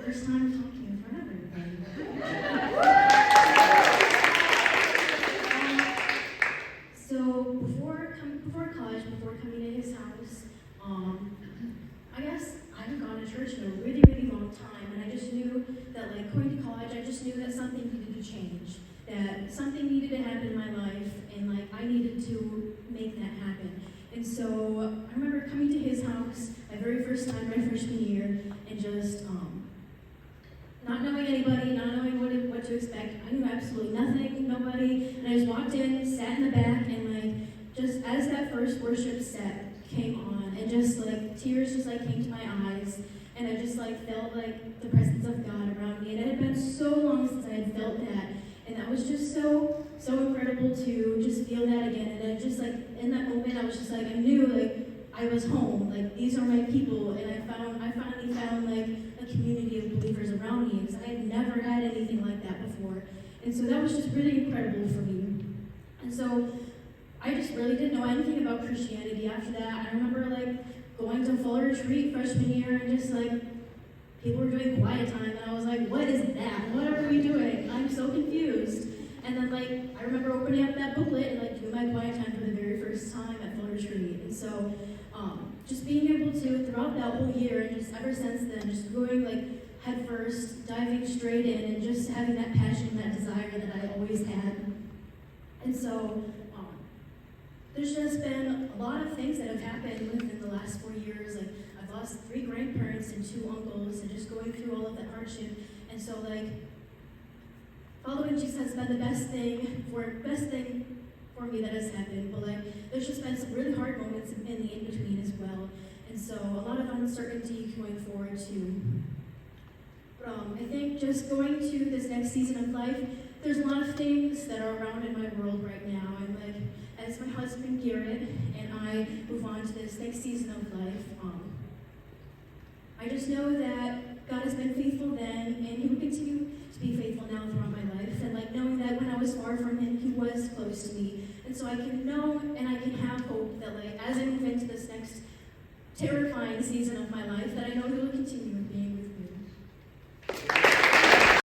first time talking in front of everybody. So before college, before coming to his house, I guess I haven't gone to church in a really, really long time, and I just knew that like going to college, I just knew that something needed to change, that something needed to happen in my life, and like I needed to make that happen. And so I remember coming to his house my very first time, my freshman year, and just not knowing anybody, not knowing what to expect. I knew absolutely nothing, nobody, and I just walked in, sat in the back, and like just as that first worship set came on, and just like tears just like came to my eyes, and I just like felt like the presence of God around me, and it had been so long since I had felt that, and that was just so incredible to just feel that again. And I just like in that moment I was just like I knew like I was home, like these are my people, and I finally found like a community of believers around me, because I had never had anything like that before. And so that was just really incredible for me. And so I just really didn't know anything about Christianity after that. I remember like going to fall retreat freshman year, and just like people were doing quiet time, and I was like, what is that? What are we doing? I'm so confused. And then like I remember opening up that booklet and like doing my quiet time for the very first time at fall retreat. And so just being able to throughout that whole year, and just ever since then, just going like head first, diving straight in, and just having that passion and that desire that I always had. And so there's just been a lot of things that have happened within the last 4 years. Like I've lost 3 grandparents and 2 uncles, and just going through all of that hardship. And so like following Jesus has been the best thing for me that has happened. But like there's just been some really hard moments in the in-between as well. And so a lot of uncertainty going forward too. But I think just going to this next season of life, there's a lot of things that are around in my world right now. And like as my husband Garrett and I move on to this next season of life, I just know that God has been faithful then, and He will continue to be faithful now throughout my life. And like knowing that when I was far from Him, He was close to me. And so I can know and I can have hope that like as I move into this next terrifying season of my life, that I know He will continue being